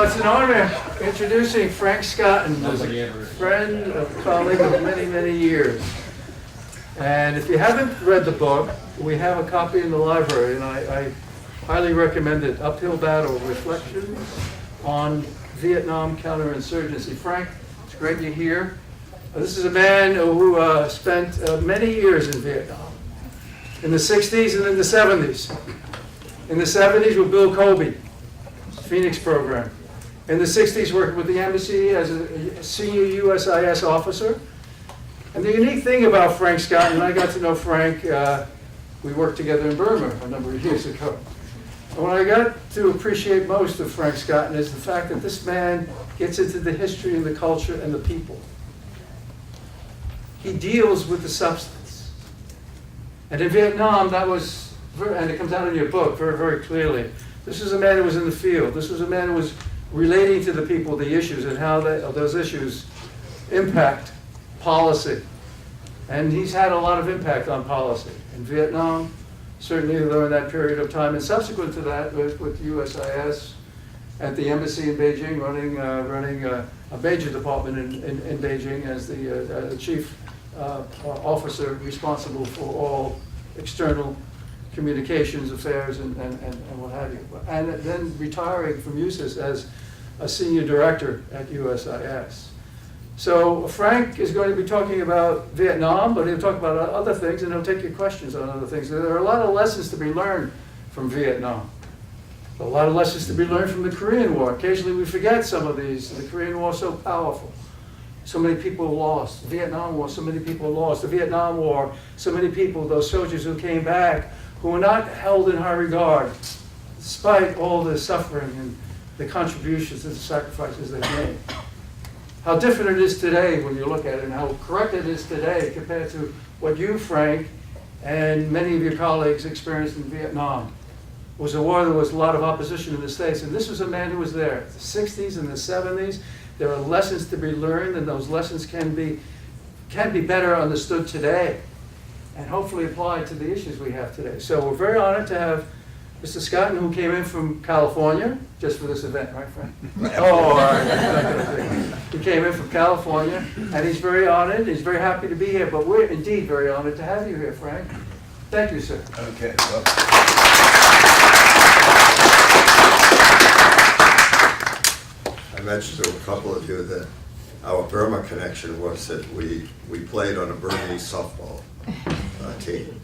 it's an honor introducing Frank Scotton, who's a friend, a colleague of many, many years. And if you haven't read the book, we have a copy in the library, and I highly recommend it. Uphill Battle, Reflections on Vietnam Counterinsurgency. Frank, it's great you're here. This is a man who spent many years in Vietnam, in the 60s and in the 70s. In the 70s with Bill Colby, Phoenix program. In the 60s, worked with the embassy as a senior USIS officer. And the unique thing about Frank Scott, and I got to know Frank, we worked together in Burma a number of years ago. And what I got to appreciate most of Frank Scott is the fact that this man gets into the history and the culture and the people. He deals with the substance. And in Vietnam, that was, and it comes out in your book very, very clearly, this is a man who was in the field. This was a man who was relating to the people the issues and how those issues impact policy. And he's had a lot of impact on policy. In Vietnam, certainly during that period of time, and subsequent to that with USIS at the embassy in Beijing, running a major department in Beijing as the chief officer responsible for all external communications affairs and what have you. And then retiring from USIS as a senior director at USIS. So Frank is going to be talking about Vietnam, but he'll talk about other things, and he'll take your questions on other things. There are a lot of lessons to be learned from Vietnam. A lot of lessons to be learned from the Korean War. Occasionally we forget some of these. The Korean War is so powerful. So many people lost. The Vietnam War, so many people lost. The Vietnam War, so many people, those soldiers who came back, who were not held in high regard, despite all the suffering and the contributions and the sacrifices they made. How different it is today when you look at it, and how correct it is today compared to what you, Frank, and many of your colleagues experienced in Vietnam. It was a war that was a lot of opposition in the States, and this was a man who was there. The 60s and the 70s, there are lessons to be learned, and those lessons can be better understood today, and hopefully applied to the issues we have today. So we're very honored to have Mr. Scotton, who came in from California, just for this event, right, Frank? Oh, all right. He came in from California, and he's very honored. He's very happy to be here, but we're indeed very honored to have you here, Frank. Thank you, sir. Okay. Well. I mentioned to a couple of you that our Burma connection was that we played on a Burmese softball team.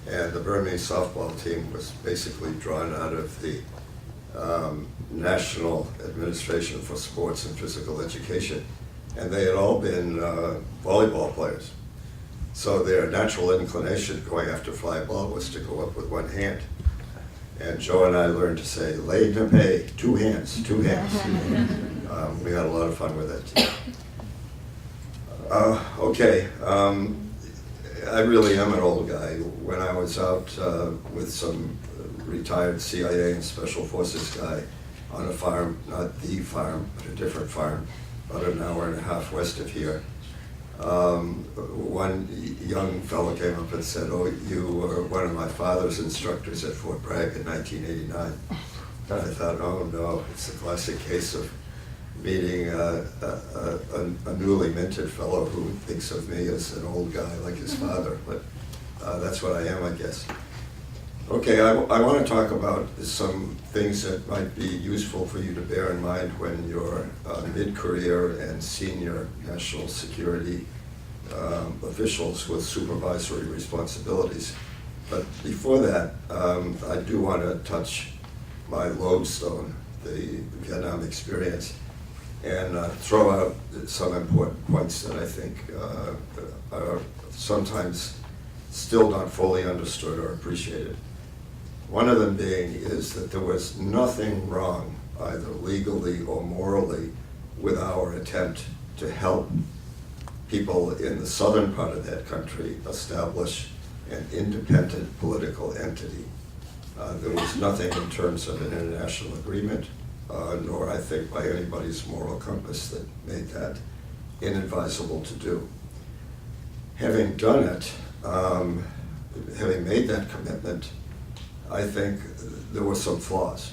And the Burmese softball team was basically drawn out of the National Administration for Sports and Physical Education. And they had all been volleyball players. So their natural inclination going after fly ball was to go up with one hand. And Joe and I learned to say, lei na pei, two hands, two hands. We had a lot of fun with it. Okay. I really am an old guy. When I was out with some retired CIA and Special Forces guy on a farm, not the farm, but a different farm, about an hour and a half west of here, one young fellow came up and said, "Oh, you were one of my father's instructors at Fort Bragg in 1989. And I thought, oh no, it's a classic case of meeting a newly minted fellow who thinks of me as an old guy like his father, but that's what I am, I guess. Okay, I want to talk about some things that might be useful for you to bear in mind when you're mid-career and senior national security officials with supervisory responsibilities. But before that, I do want to touch my lodestone, the Vietnam experience, and throw out some important points that I think are sometimes still not fully understood or appreciated. One of them being is that there was nothing wrong, either legally or morally, with our attempt to help people in the southern part of that country establish an independent political entity. There was nothing in terms of an international agreement, nor I think by anybody's moral compass that made that inadvisable to do. Having done it, having made that commitment, I think there were some flaws.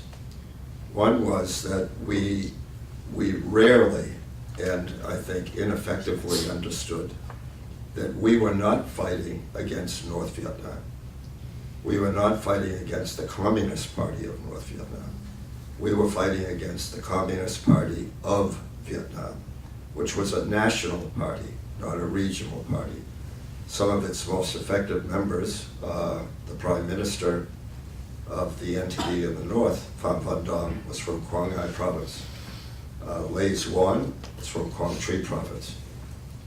One was that we we rarely, and I think ineffectively, understood that we were not fighting against North Vietnam. We were not fighting against the Communist Party of North Vietnam. We were fighting against the Communist Party of Vietnam, which was a national party, not a regional party. Some of its most effective members, the Prime Minister of the entity in the north, Pham Van Dam, was from Quang Ngai Province. Lê Duan was from Quang Tri Province.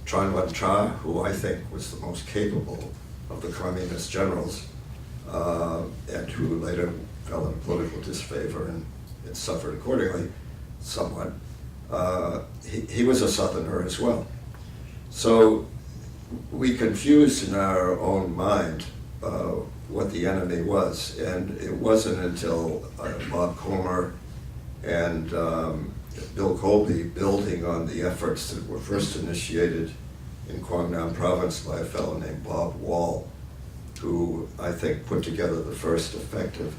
Tran Van Tra, who I think was the most capable of the communist generals, and who later fell in political disfavor and suffered accordingly somewhat, he was a Southerner as well. So we confused in our own mind what the enemy was, and it wasn't until Bob Comer and Bill Colby, building on the efforts that were first initiated in Quang Nam Province by a fellow named Bob Wall, who I think put together the first effective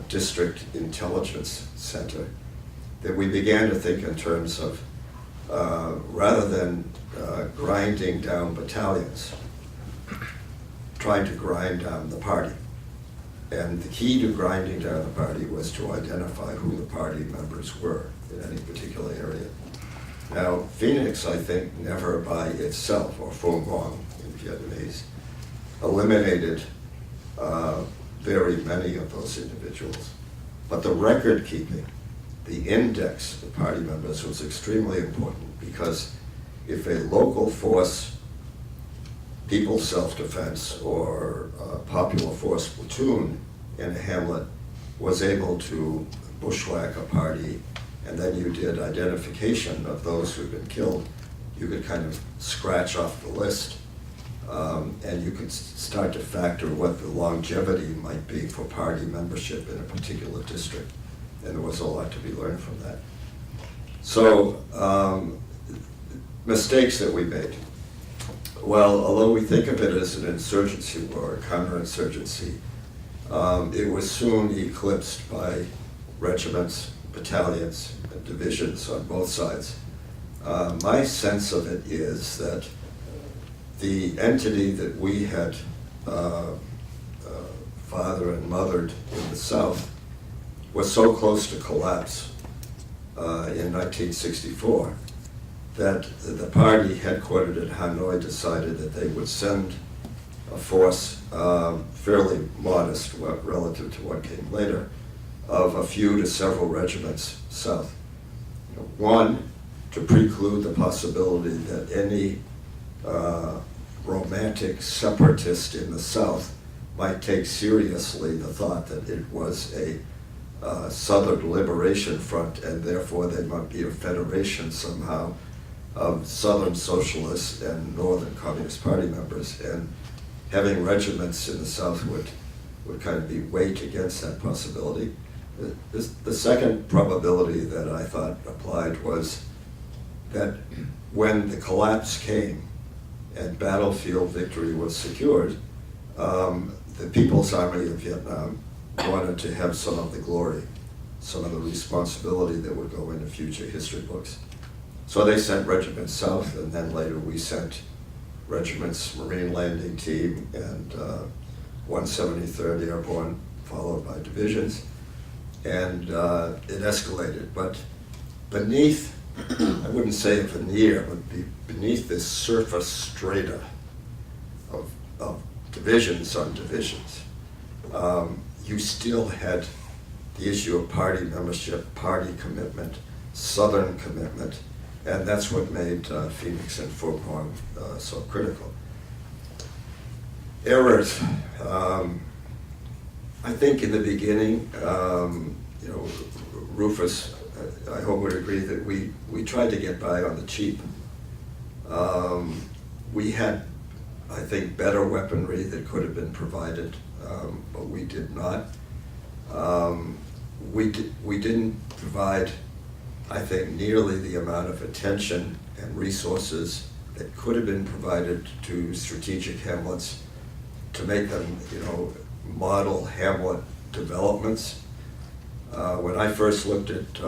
district intelligence center, that we began to think in terms of, rather than grinding down battalions, trying to grind down the party. And the key to grinding down the party was to identify who the party members were in any particular area. Now, Phoenix, I think, never by itself, or Phuong Quang in Vietnamese, eliminated very many of those individuals. But the record keeping, the index of the party members was extremely important, because if a local force, people's self-defense, or popular force platoon in a hamlet was able to bushwhack a party, and then you did identification of those who'd been killed, you could kind of scratch off the list, and you could start to factor what the longevity might be for party membership in a particular district. And there was a lot to be learned from that. So, mistakes that we made. Well, although we think of it as an insurgency war, a counterinsurgency, it was soon eclipsed by regiments, battalions, and divisions on both sides. My sense of it is that the entity that we had father and mothered in the South was so close to collapse in 1964 that the party headquartered at Hanoi decided that they would send a force, fairly modest relative to what came later, of a few to several regiments south. One, to preclude the possibility that any romantic separatist in the South might take seriously the thought that it was a Southern Liberation Front, and therefore there might be a federation somehow of Southern Socialists and Northern Communist Party members, and having regiments in the South would kind of be weight against that possibility. The second probability that I thought applied was that when the collapse came and battlefield victory was secured, the People's Army of Vietnam wanted to have some of the glory, some of the responsibility that would go into future history books. So they sent regiments south, and then later we sent regiments, Marine Landing Team, and 173rd Airborne, followed by divisions. And it escalated, but beneath, I wouldn't say a veneer, but beneath this surface strata of divisions on divisions, you still had the issue of party membership, party commitment, Southern commitment, and that's what made Phoenix and Phuong Quang so critical. Errors. I think in the beginning, Rufus, I hope would agree that we tried to get by on the cheap. We had, I think, better weaponry that could have been provided, but we did not. We didn't provide, I think, nearly the amount of attention and resources that could have been provided to strategic hamlets to make them, model hamlet developments. When I first looked at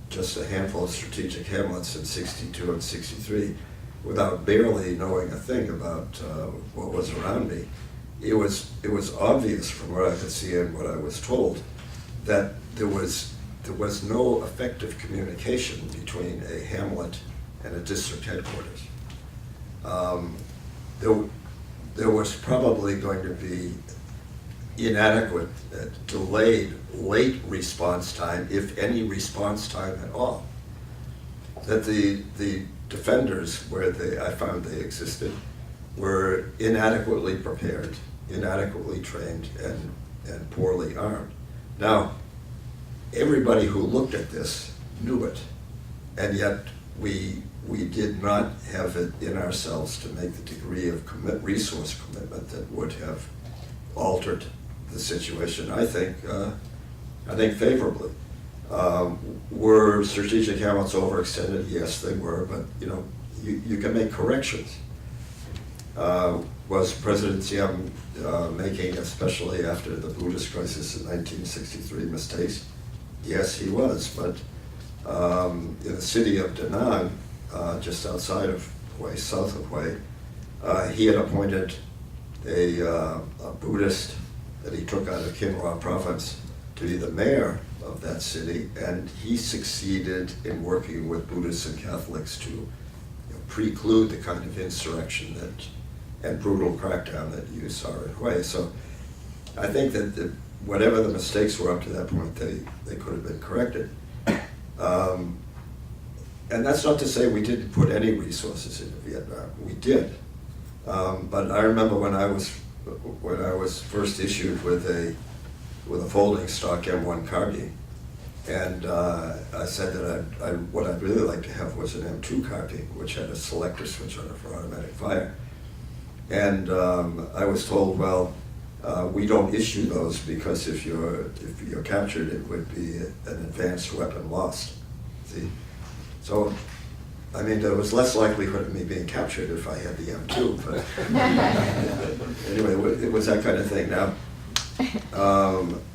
just a handful of strategic hamlets in 62 and 63 without barely knowing a thing about what was around me. It was obvious from what I could see and what I was told that there was no effective communication between a hamlet and a district headquarters. There was probably going to be inadequate, delayed, late response time, if any response time at all. That the defenders, where I found they existed, were inadequately prepared, inadequately trained, and poorly armed. Now, everybody who looked at this knew it, and yet we did not have it in ourselves to make the degree of resource commitment that would have altered the situation, I think favorably. Were strategic hamlets overextended? Yes, they were, but you can make corrections. Was President Diem making, especially after the Buddhist crisis in 1963, mistakes? Yes, he was, but in the city of Da Nang, just outside of Hue, south of Hue, he had appointed a Buddhist that he took out of Kinhua province to be the mayor of that city, and he succeeded in working with Buddhists and Catholics to preclude the kind of insurrection and brutal crackdown that you saw in Hue. So I think that whatever the mistakes were up to that point, they could have been corrected. And that's not to say we didn't put any resources into Vietnam. We did. But I remember when I was first issued with a folding stock M1 Cargi, and I said that what I'd really like to have was an M2 Cargi, which had a selector switch on it for automatic fire. And I was told, well, we don't issue those because if you're captured, it would be an advanced weapon lost. See, so I mean, there was less likelihood of me being captured if I had the M2. But anyway, it was that kind of thing. Now,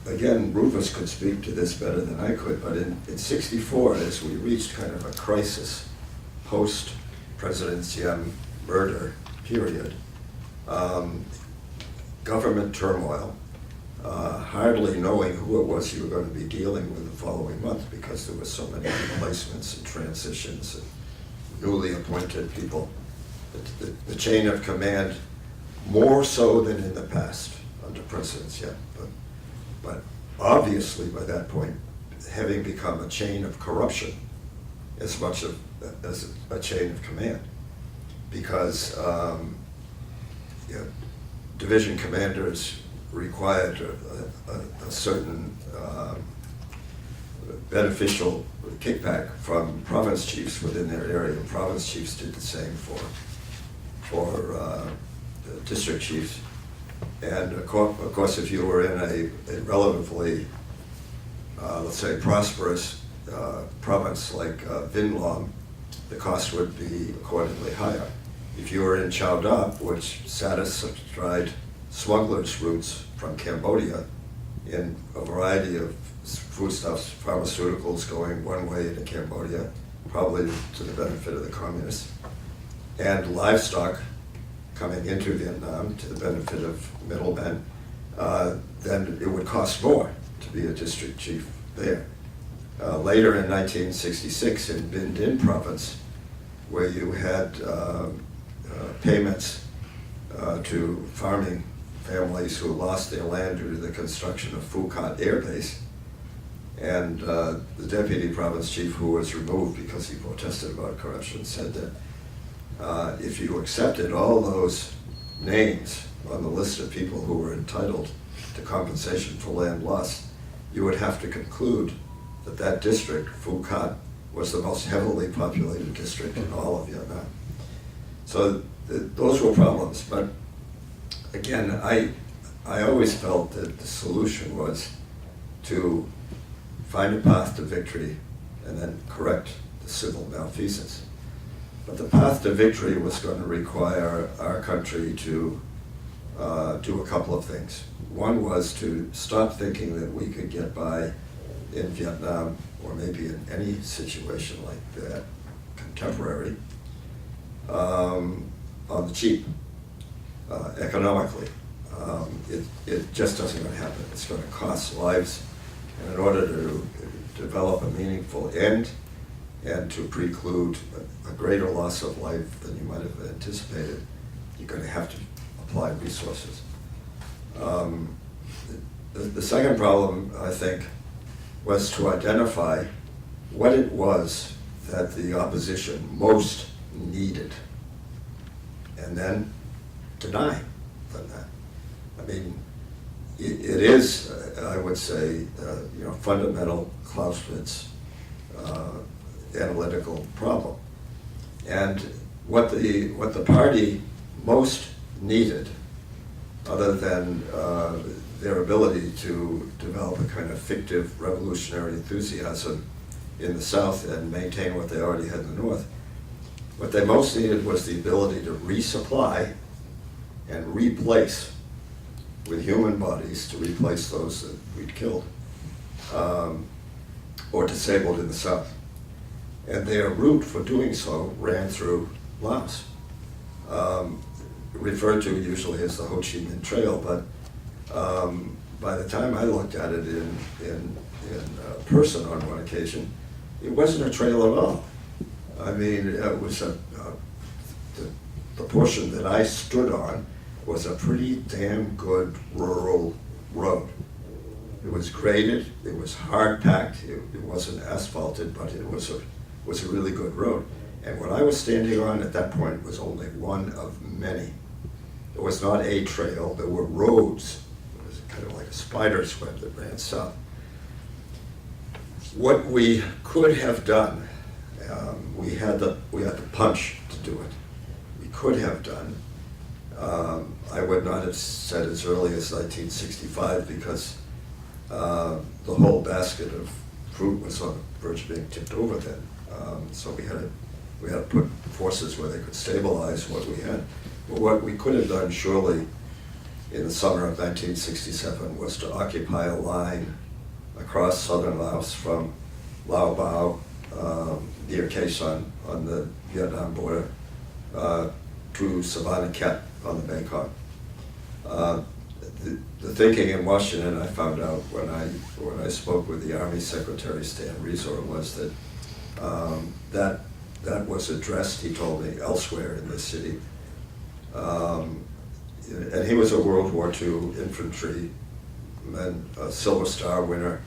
again, Rufus could speak to this better than I could, but in '64, as we reached kind of a crisis post-President Diem murder period, government turmoil, hardly knowing who it was you were going to be dealing with the following month because there were so many replacements and transitions and newly appointed people. The chain of command, more so than in the past under President Diem, but obviously by that point, having become a chain of corruption as much as a chain of command, because division commanders required a certain beneficial kickback from province chiefs within their area. Province chiefs did the same for district chiefs. And of course, if you were in a relatively, let's say, prosperous province like Vinh Long, the cost would be accordingly higher. If you were in Chao Dap, which satisfied smugglers' routes from Cambodia in a variety of foodstuffs, pharmaceuticals going one way into Cambodia, probably to the benefit of the communists, and livestock coming into Vietnam to the benefit of middlemen, then it would cost more to be a district chief there. Later in 1966 in Binh Dinh province, where you had payments to farming families who lost their land due to the construction of Phu Quoc Air Base, and the deputy province chief, who was removed because he protested about corruption, said that if you accepted all those names on the list of people who were entitled to compensation for land lost, you would have to conclude that that district, Phu Quoc, was the most heavily populated district in all of Vietnam. So those were problems, but again, I always felt that the solution was to find a path to victory and then correct the civil malfeasance. But the path to victory was going to require our country to do a couple of things. One was to stop thinking that we could get by in Vietnam, or maybe in any situation like that, contemporary, on the cheap, economically. It just doesn't going to happen. It's going to cost lives, and in order to develop a meaningful end and to preclude a greater loss of life than you might have anticipated, you're going to have to apply resources. The second problem, I think, was to identify what it was that the opposition most needed, and then deny them that. I mean, it is, I would say, fundamental Clausewitz analytical problem. And what the party most needed, other than their ability to develop a kind of fictive revolutionary enthusiasm in the South and maintain what they already had in the North, what they most needed was the ability to resupply and replace with human bodies, to replace those that we'd killed or disabled in the South. And their route for doing so ran through Laos, referred to usually as the Ho Chi Minh Trail, but by the time I looked at it in person on one occasion, it wasn't a trail at all. I mean, it was the portion that I stood on was a pretty damn good rural road. It was graded, it was hard packed, it wasn't asphalted, but it was a really good road. And what I was standing on at that point was only one of many. It was not a trail, there were roads. It was kind of like a spider's web that ran south. What we could have done, we had the punch to do it. We could have done. I would not have said as early as 1965 because the whole basket of fruit was on the verge of being tipped over then. So we had to put forces where they could stabilize what we had. But what we could have done surely in the summer of 1967 was to occupy a line across southern Laos from Lao Bao near Khe Sanh on the Vietnam border to Savannakhet on the Mekong. The thinking in Washington, I found out when I spoke with the Army Secretary Stan Resor, was that that was addressed, he told me, elsewhere in the city. And he was a World War II infantryman, a Silver Star winner.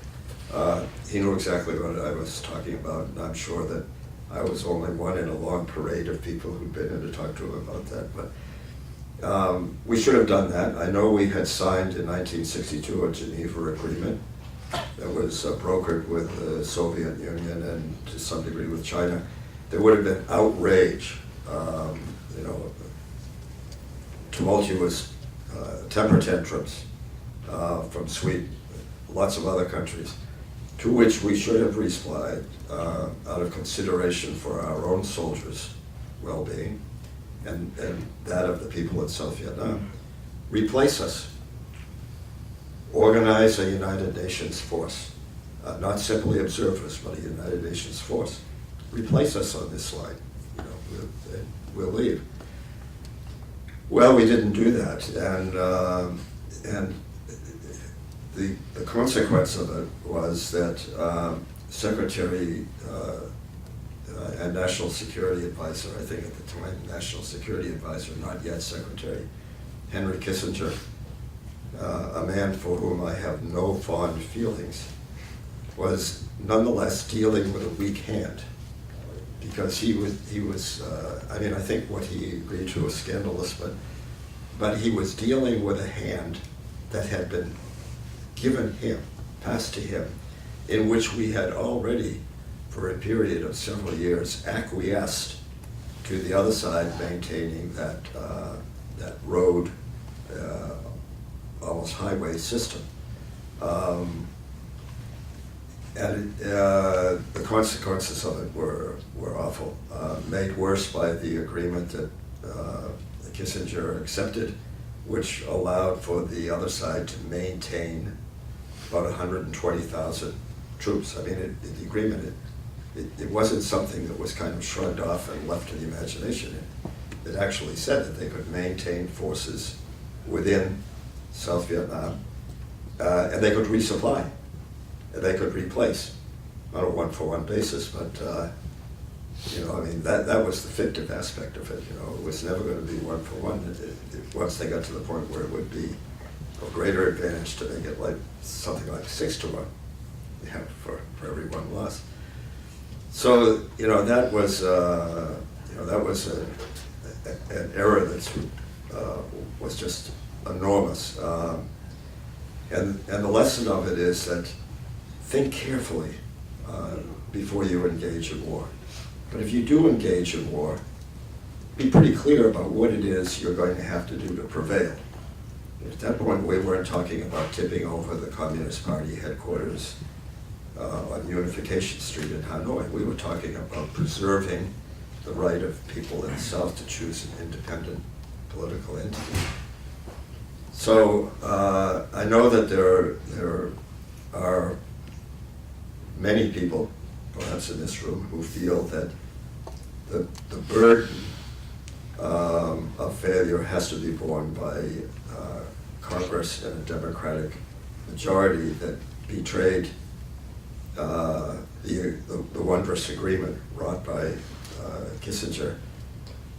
He knew exactly what I was talking about, and I'm sure that I was only one in a long parade of people who'd been in to talk to him about that. But we should have done that. I know we had signed in 1962 a Geneva Agreement that was brokered with the Soviet Union and to some degree with China. There would have been outrage, tumultuous temper tantrums from Sweden, lots of other countries, to which we should have replied out of consideration for our own soldiers' well-being and that of the people in South Vietnam. Replace us. Organize a United Nations force, not simply observers, but a United Nations force. Replace us on this line. We'll leave. Well, we didn't do that, and the consequence of it was that Secretary and National Security Advisor, I think at the time, National Security Advisor, not yet Secretary, Henry Kissinger, a man for whom I have no fond feelings, was nonetheless dealing with a weak hand, because he was I mean, I think what he agreed to was scandalous, but he was dealing with a hand that had been given him, passed to him, in which we had already, for a period of several years, acquiesced to the other side maintaining that road, almost highway system. And the consequences of it were awful, made worse by the agreement that Kissinger accepted, which allowed for the other side to maintain about 120,000 troops. I mean, the agreement, it wasn't something that was kind of shrugged off and left to the imagination. It actually said that they could maintain forces within South Vietnam, and they could resupply, and they could replace, on a one-for-one basis, but you know, I mean, that was the fictive aspect of it. You know, it was never going to be one-for-one. Once they got to the point where it would be of greater advantage to make it like something like 6-1, yeah, for every one loss. So, you know, that was an error that was just enormous. And the lesson of it is that think carefully before you engage in war. But if you do engage in war, be pretty clear about what it is you're going to have to do to prevail. At that point, we weren't talking about tipping over the Communist Party headquarters on Unification Street in Hanoi. We were talking about preserving the right of people in the South to choose an independent political entity. So I know that there are many people, perhaps in this room, who feel that the burden of failure has to be borne by Congress and a Democratic majority that betrayed the wondrous agreement wrought by Kissinger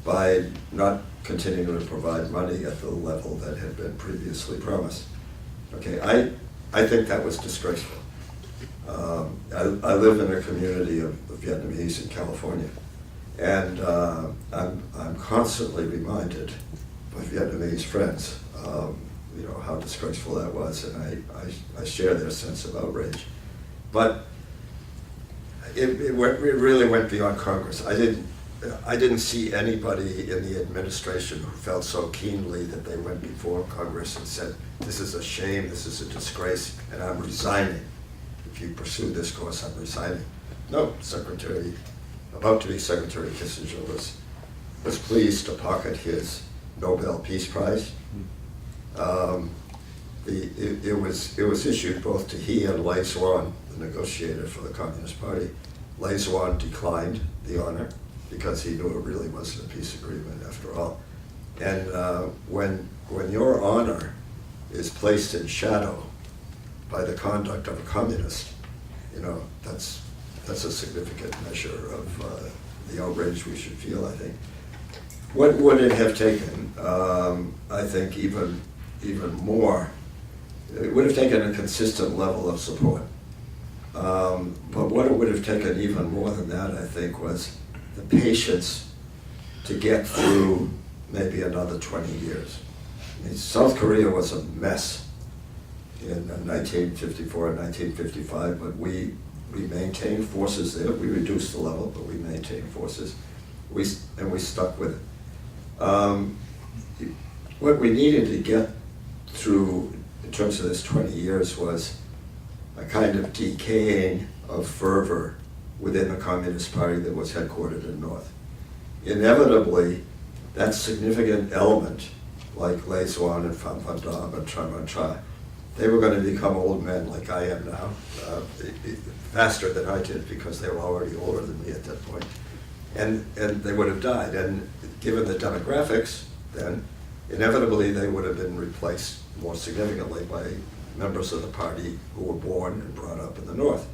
by not continuing to provide money at the level that had been previously promised. Okay, I think that was disgraceful. I live in a community of Vietnamese in California, and I'm constantly reminded by Vietnamese friends, you know, how disgraceful that was, and I share their sense of outrage. But it really went beyond Congress. I didn't see anybody in the administration who felt so keenly that they went before Congress and said, this is a shame, this is a disgrace, and I'm resigning. If you pursue this course, I'm resigning. No, about to be Secretary Kissinger was pleased to pocket his Nobel Peace Prize. It was issued both to he and Lê Duan, the negotiator for the Communist Party. Lê Duan declined the honor because he knew it really wasn't a peace agreement after all. And when your honor is placed in shadow by the conduct of a communist, you know, that's a significant measure of the outrage we should feel, I think. What would it have taken? I think even more. It would have taken a consistent level of support. But what it would have taken even more than that, I think, was the patience to get through maybe another 20 years. I mean, South Korea was a mess in 1954 and 1955, but we maintained forces there. We reduced the level, but we maintained forces. We stuck with it. What we needed to get through in terms of this 20 years was a kind of decaying of fervor within the Communist Party that was headquartered in North. Inevitably, that significant element, like Lê Duan and Pham Van Dam and Tran Van Tra, they were going to become old men like I am now, faster than I did because they were already older than me at that point. And they would have died. And given the demographics then, inevitably they would have been replaced more significantly by members of the party who were born and brought up in the North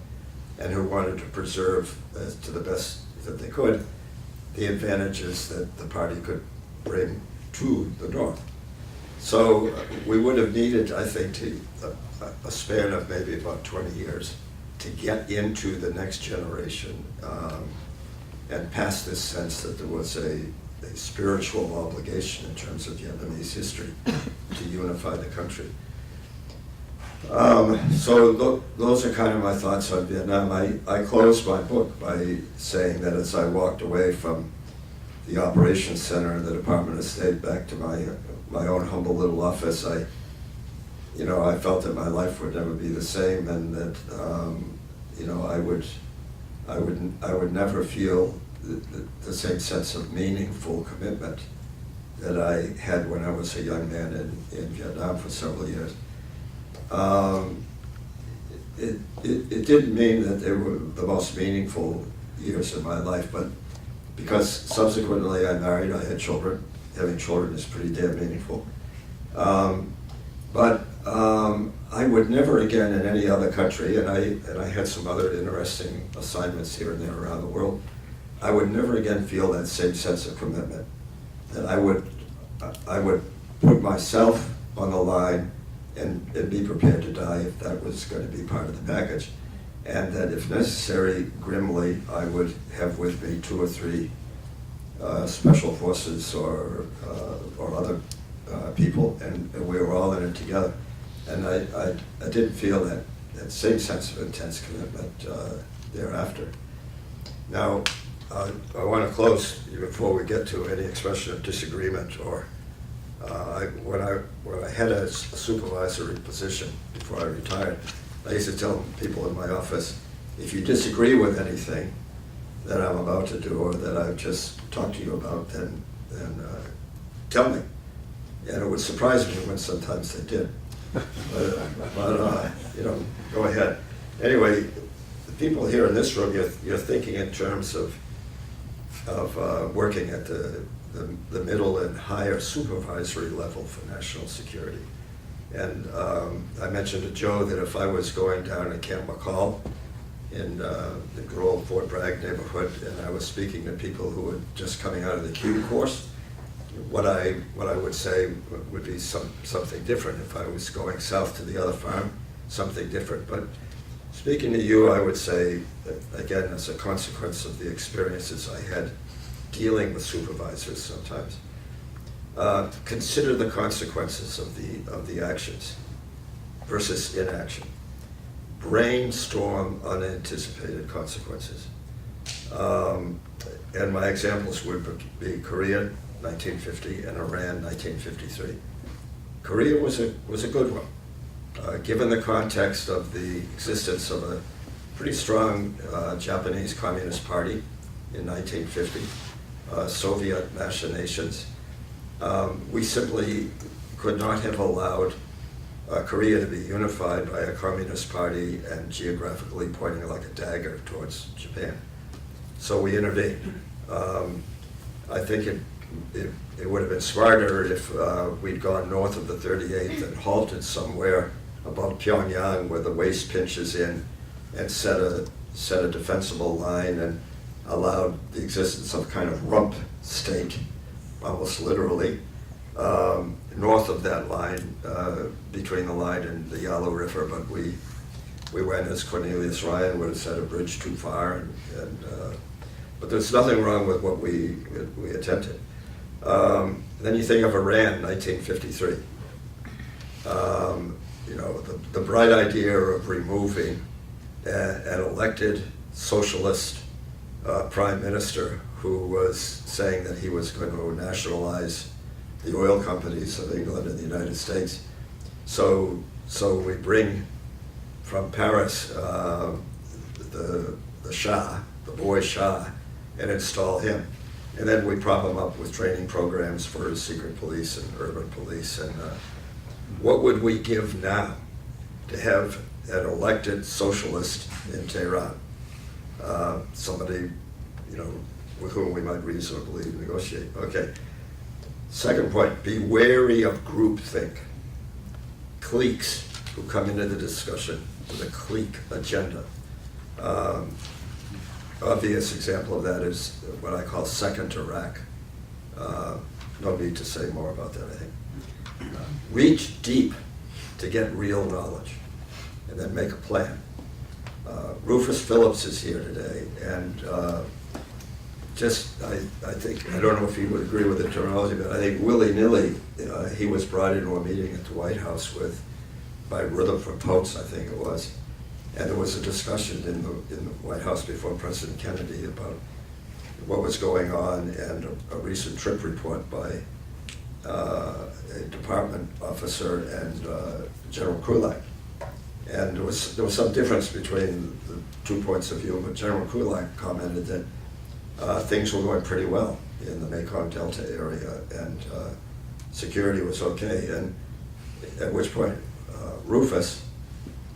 and who wanted to preserve, to the best that they could, the advantages that the party could bring to the North. So we would have needed, I think, a span of maybe about 20 years to get into the next generation and past this sense that there was a spiritual obligation in terms of Vietnamese history to unify the country. So those are kind of my thoughts on Vietnam. I closed my book by saying that as I walked away from the operations center in the Department of State back to my own humble little office, I felt that my life would never be the same, and that I would never feel the same sense of meaningful commitment that I had when I was a young man in Vietnam for several years. it didn't mean that they were the most meaningful years of my life, but because subsequently I married, I had children. Having children is pretty damn meaningful. But I would never again in any other country, and I had some other interesting assignments here and there around the world, I would never again feel that same sense of commitment. That I would put myself on the line and be prepared to die if that was going to be part of the package. And that if necessary, grimly, I would have with me 2 or 3 special forces or other people, and we were all in it together. And I didn't feel that same sense of intense commitment thereafter. Now, I want to close before we get to any expression of disagreement or when I had a supervisory position before I retired, I used to tell people in my office, if you disagree with anything that I'm about to do or that I've just talked to you about, then tell me. And it would surprise me when sometimes they did. But go ahead. Anyway, the people here in this room, you're thinking in terms of working at the middle and higher supervisory level for national security. And I mentioned to Joe that if I was going down to Camp McCall in the good old Fort Bragg neighborhood, and I was speaking to people who were just coming out of the Q course, what I would say would be something different. If I was going south to the other farm, something different. But speaking to you, I would say that, again, as a consequence of the experiences I had dealing with supervisors sometimes, consider the consequences of the actions versus inaction. Brainstorm unanticipated consequences. And my examples would be Korea, 1950, and Iran, 1953. Korea was a good one, given the context of the existence of a pretty strong Japanese Communist Party in 1950, Soviet machinations. We simply could not have allowed Korea to be unified by a Communist Party and geographically pointing like a dagger towards Japan. So we intervened. I think it would have been smarter if we'd gone north of the 38th and halted somewhere above Pyongyang where the waist pinches in and set a defensible line and allowed the existence of kind of rump state, almost literally, north of that line, between the line and the Yalu River, but we went as Cornelius Ryan would have said, a bridge too far, but there's nothing wrong with what we attempted. Then you think of Iran, 1953. The bright idea of removing an elected socialist prime minister who was saying that he was going to nationalize the oil companies of England and the United States. So we bring from Paris the Shah, the boy Shah, and install him. And then we prop him up with training programs for secret police and urban police. And what would we give now to have an elected socialist in Tehran? Somebody, with whom we might reasonably negotiate. Okay. Second point, be wary of groupthink. Cliques who come into the discussion with a clique agenda. Obvious example of that is what I call second Iraq. No need to say more about that, I think. Reach deep to get real knowledge and then make a plan. Rufus Phillips is here today, and I think, I don't know if he would agree with the terminology, but I think willy-nilly, he was brought into a meeting at the White House by Rutherford Post, I think it was. And there was a discussion in the White House before President Kennedy about what was going on, and a recent trip report by a department officer and General Krulak. And there was some difference between the 2 points of view, but General Krulak commented that things were going pretty well in the Mekong Delta area, and security was okay. And at which point Rufus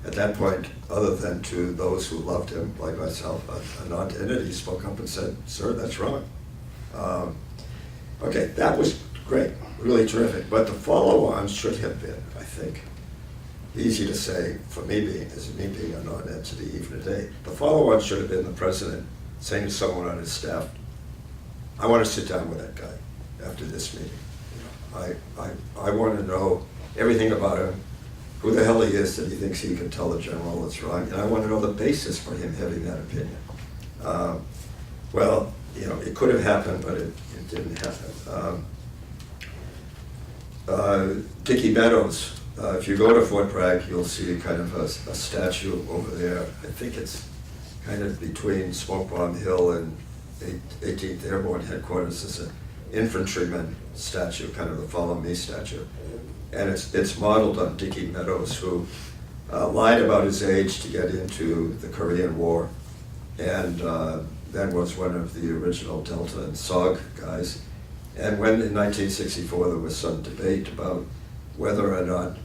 at that point, other than to those who loved him, like myself, a non-entity spoke up and said, "Sir, that's wrong." Okay, that was great, really terrific. But the follow-on should have been, I think, easy to say for me being a non-entity even today. The follow-on should have been the president saying to someone on his staff, "I want to sit down with that guy after this meeting. I want to know everything about him, who the hell he is that he thinks he can tell the general it's wrong, and I want to know the basis for him having that opinion." Well, it could have happened, but it didn't happen. Dickie Meadows, if you go to Fort Bragg, you'll see kind of a statue over there. I think it's kind of between Smoke Bomb Hill and 18th Airborne Headquarters. It's an infantryman statue, kind of the Follow Me statue. And it's modeled on Dickie Meadows, who lied about his age to get into the Korean War, and then was one of the original Delta and SOG guys. And when in 1964 there was some debate about whether or not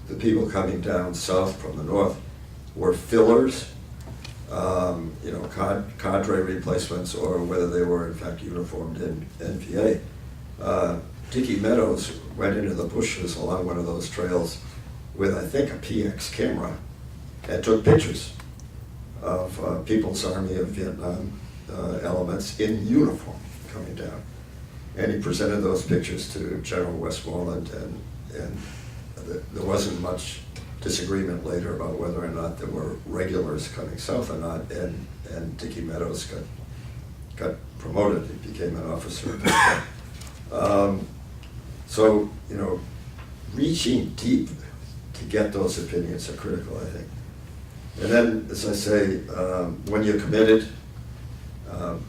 the people coming down south from the north were fillers, cadre replacements, or whether they were in fact uniformed in NPA. Dickie Meadows went into the bushes along one of those trails with, I think, a PX camera and took pictures of People's Army of Vietnam elements in uniform coming down. And he presented those pictures to General Westmoreland, and there wasn't much disagreement later about whether or not there were regulars coming south or not, and Dickie Meadows got promoted. He became an officer. So, reaching deep to get those opinions are critical, I think. And then, as I say, when you're committed,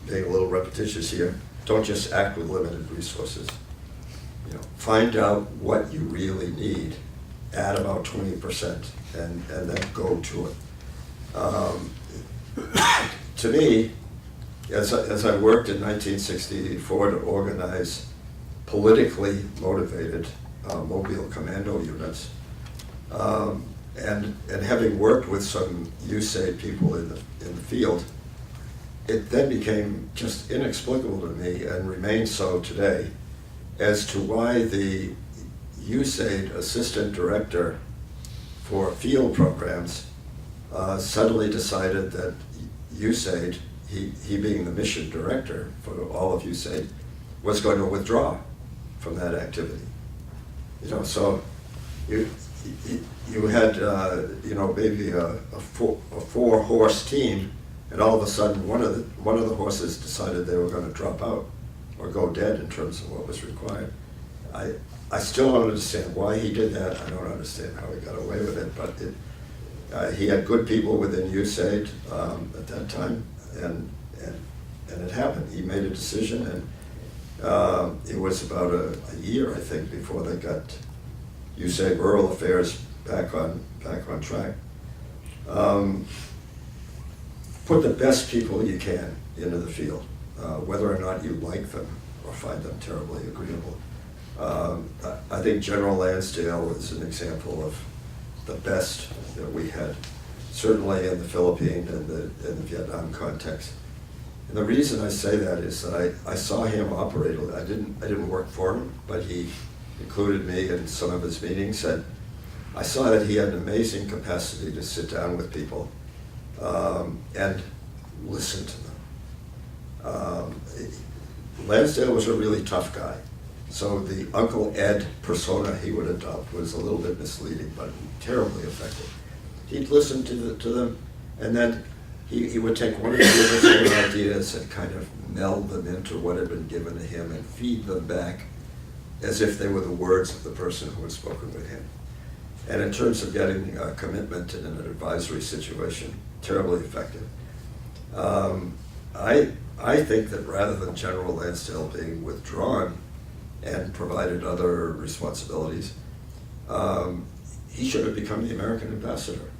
being a little repetitious here, don't just act with limited resources. Find out what you really need, add about 20%, and then go to it. To me, as I worked in 1964 to organize politically motivated mobile commando units, and having worked with some USAID people in the field, it then became just inexplicable to me, and remains so today, as to why the USAID assistant director for field programs suddenly decided that USAID, he being the mission director for all of USAID, was going to withdraw from that activity. So you had maybe a four-horse team, and all of a sudden one of the horses decided they were going to drop out or go dead in terms of what was required. I still don't understand why he did that. I don't understand how he got away with it, but he had good people within USAID at that time, and it happened. He made a decision, and it was about a year, I think, before they got USAID Rural Affairs back on track. Put the best people you can into the field, whether or not you like them or find them terribly agreeable. I think General Lansdale is an example of the best that we had, certainly in the Philippine and the Vietnam context. And the reason I say that is that I saw him operate. I didn't work for him, but he included me in some of his meetings, and I saw that he had an amazing capacity to sit down with people and listen to them. Lansdale was a really tough guy, so the Uncle Ed persona he would adopt was a little bit misleading, but terribly effective. He'd listen to them, and then he would take one or two of his own ideas and kind of meld them into what had been given to him and feed them back as if they were the words of the person who had spoken with him. And in terms of getting commitment in an advisory situation, terribly effective. I think that rather than General Lansdale being withdrawn and provided other responsibilities, he should have become the American ambassador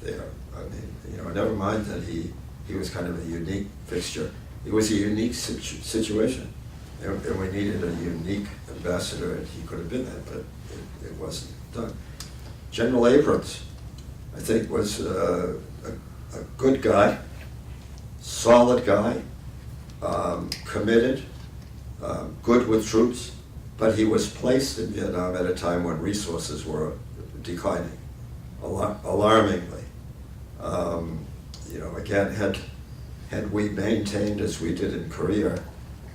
there. I mean, never mind that he was kind of a unique fixture. It was a unique situation, and we needed a unique ambassador, and he could have been that, but it wasn't done. General Abrams, I think was a good guy, solid guy, committed, good with troops, but he was placed in Vietnam at a time when resources were declining, alarmingly. Again, had we maintained, as we did in Korea,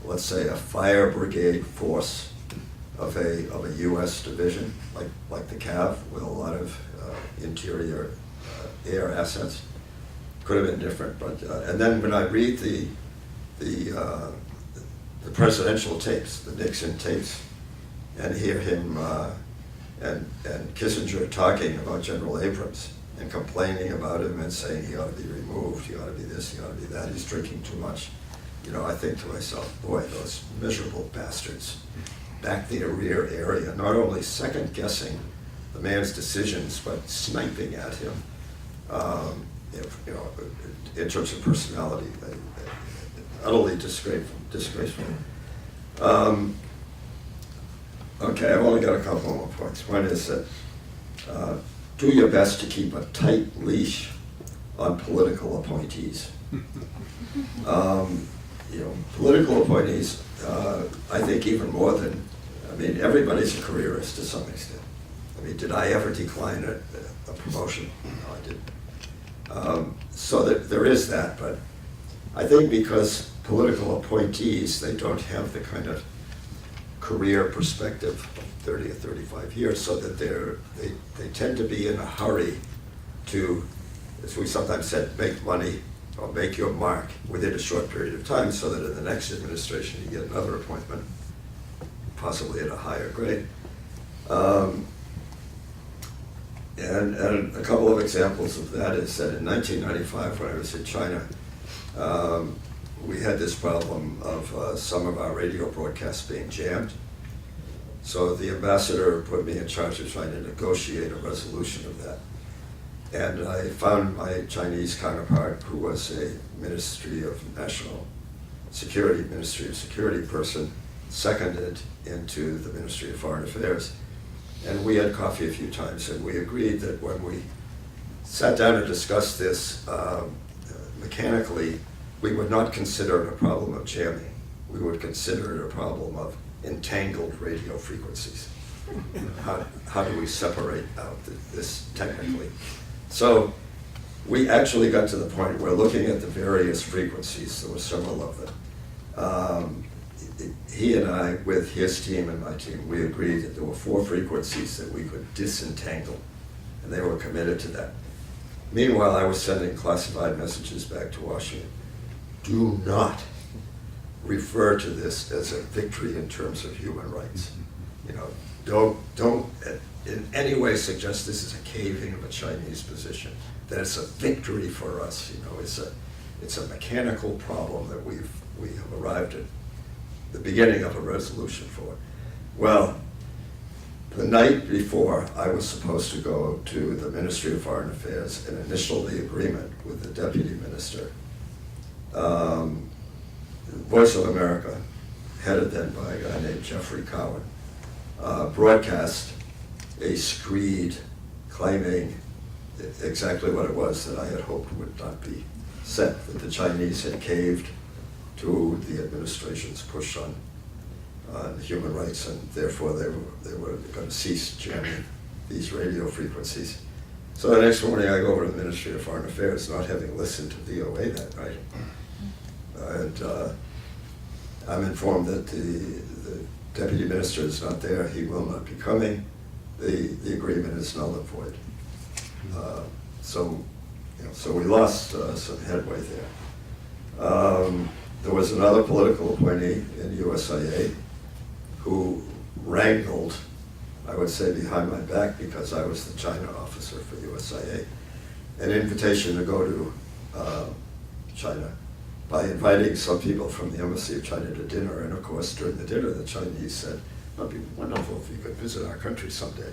let's say a fire brigade force of a U.S. division, like the CAV, with a lot of interior air assets, could have been different. But and then when I read the presidential tapes, the Nixon tapes, and hear him and Kissinger talking about General Abrams and complaining about him and saying he ought to be removed, he ought to be this, he ought to be that, he's drinking too much. I think to myself, boy, those miserable bastards back the rear area, not only second guessing the man's decisions, but sniping at him. In terms of personality, utterly disgraceful. Okay, I've only got a couple more points. One is that do your best to keep a tight leash on political appointees. Political appointees, I think even more than, everybody's a careerist to some extent. Did I ever decline a promotion? No, I didn't. So that there is that, but I think because political appointees, they don't have the kind of career perspective of 30 or 35 years, so that they tend to be in a hurry to, as we sometimes said, make money or make your mark within a short period of time, so that in the next administration you get another appointment, possibly at a higher grade. And a couple of examples of that is that in 1995, when I was in China, we had this problem of some of our radio broadcasts being jammed. So the ambassador put me in charge of trying to negotiate a resolution of that. And I found my Chinese counterpart, who was a Ministry of Security person, seconded into the Ministry of Foreign Affairs. And we had coffee a few times, and we agreed that when we sat down to discuss this mechanically, we would not consider it a problem of jamming. We would consider it a problem of entangled radio frequencies. How do we separate out this technically? So we actually got to the point where looking at the various frequencies, there were several of them. He and I, with his team and my team, we agreed that there were 4 frequencies that we could disentangle, and they were committed to that. Meanwhile, I was sending classified messages back to Washington. Do not refer to this as a victory in terms of human rights. Don't in any way suggest this is a caving of a Chinese position, that it's a victory for us. It's a mechanical problem that we have arrived at the beginning of a resolution for. Well, the night before, I was supposed to go to the Ministry of Foreign Affairs and initial the agreement with the deputy minister. Voice of America, headed then by a guy named Jeffrey Cowan, broadcast a screed claiming exactly what it was that I had hoped would not be said, that the Chinese had caved to the administration's push on human rights, and therefore they were going to cease jamming these radio frequencies. So the next morning I go over to the Ministry of Foreign Affairs, not having listened to VOA that night. And I'm informed that the deputy minister is not there, he will not be coming, the agreement is null and void. So we lost some headway there. There was another political appointee in USIA who wrangled, I would say behind my back, because I was the China officer for USIA, an invitation to go to China by inviting some people from the Embassy of China to dinner. And of course, during the dinner, the Chinese said, it'd be wonderful if you could visit our country someday.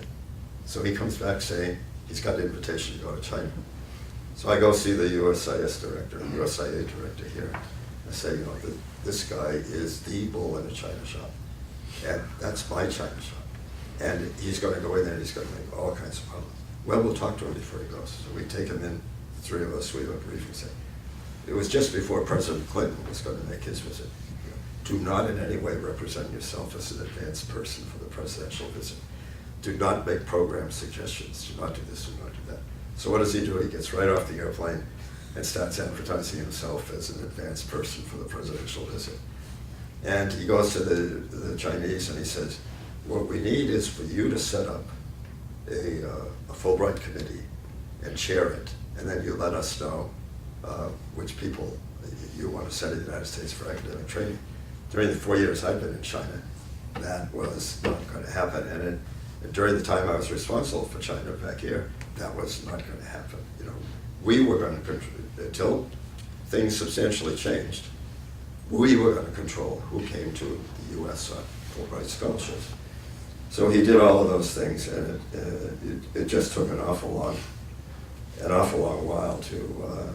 So he comes back saying he's got an invitation to go to China. So I go see the USIA director here. I say, this guy is the bull in a China shop. And that's my China shop. And he's going to go in there and he's going to make all kinds of problems. Well, we'll talk to him before he goes. So we take him in, the three of us, we have a briefing say. It was just before President Clinton was going to make his visit. Do not in any way represent yourself as an advanced person for the presidential visit. Do not make program suggestions. Do not do this, do not do that. So what does he do? He gets right off the airplane and starts advertising himself as an advanced person for the presidential visit. And he goes to the Chinese and he says, what we need is for you to set up a Fulbright committee and chair it, and then you let us know which people you want to send to the United States for academic training. During the 4 years I've been in China, that was not going to happen. And during the time I was responsible for China back here, that was not going to happen. You know, we were going to, until things substantially changed, we were going to control who came to the U.S. on Fulbright scholarships. So he did all of those things, and it just took an awful long while to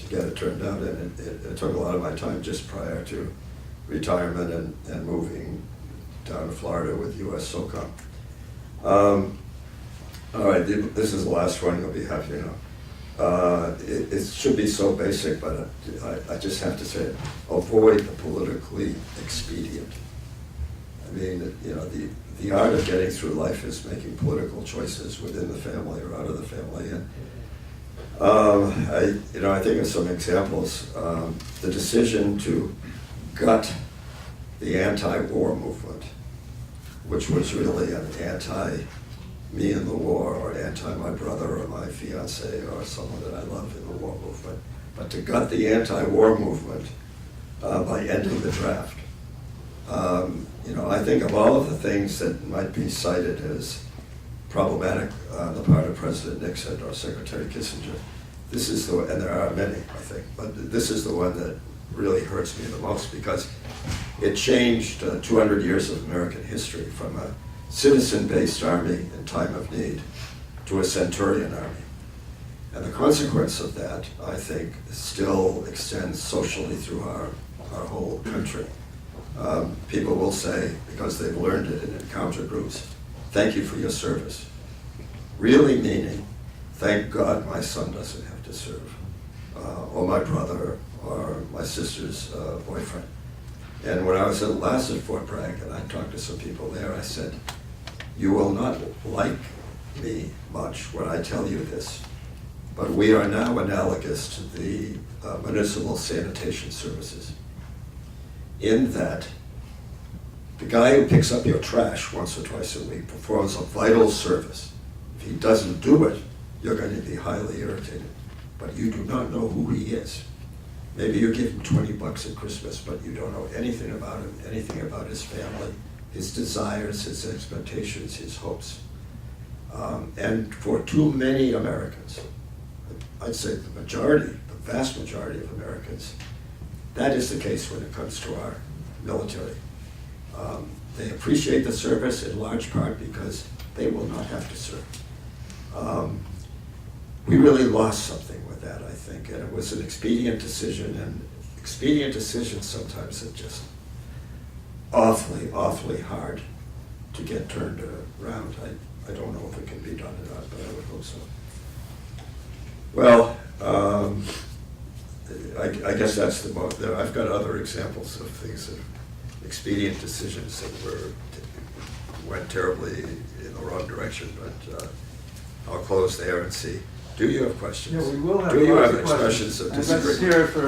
get it turned out, and it took a lot of my time just prior to retirement and moving down to Florida with U.S. SOCOM. All right, this is the last one. You'll be happy to know. It should be so basic, but I just have to say it. Avoid the politically expedient. I mean, you know, the art of getting through life is making political choices within the family or out of the family. And I think of some examples. The decision to gut the anti-war movement, which was really an anti-me in the war, or anti-my brother or my fiance or someone that I love in the war movement, but to gut the anti-war movement by ending the draft. I think of all of the things that might be cited as problematic on the part of President Nixon or Secretary Kissinger, this is the one, and there are many, I think, but this is the one that really hurts me the most, because it changed 200 years of American history from a citizen-based army in time of need to a centurion army. And the consequence of that, I think, still extends socially through our whole country. People will say, because they've learned it in encounter groups, thank you for your service. Really meaning, thank God my son doesn't have to serve, or my brother, or my sister's boyfriend. And when I was last at Fort Bragg, and I talked to some people there, I said, you will not like me much when I tell you this, but we are now analogous to the municipal sanitation services, in that the guy who picks up your trash once or twice a week performs a vital service. If he doesn't do it, you're going to be highly irritated, but you do not know who he is. Maybe you give him $20 at Christmas, but you don't know anything about him, anything about his family, his desires, his expectations, his hopes. And for too many Americans, I'd say the vast majority of Americans, that is the case when it comes to our military. They appreciate the service in large part because they will not have to serve. We really lost something with that, I think, and it was an expedient decision, and expedient decisions sometimes are just awfully, awfully hard to get turned around. I don't know if it can be done or not, but I would hope so. Well, I guess that's the most. I've got other examples of things that expedient decisions that went terribly in the wrong direction, but I'll close there and see. Do you have questions? Yeah, we will have Do you have questions. expressions of And let's disagreement? hear it for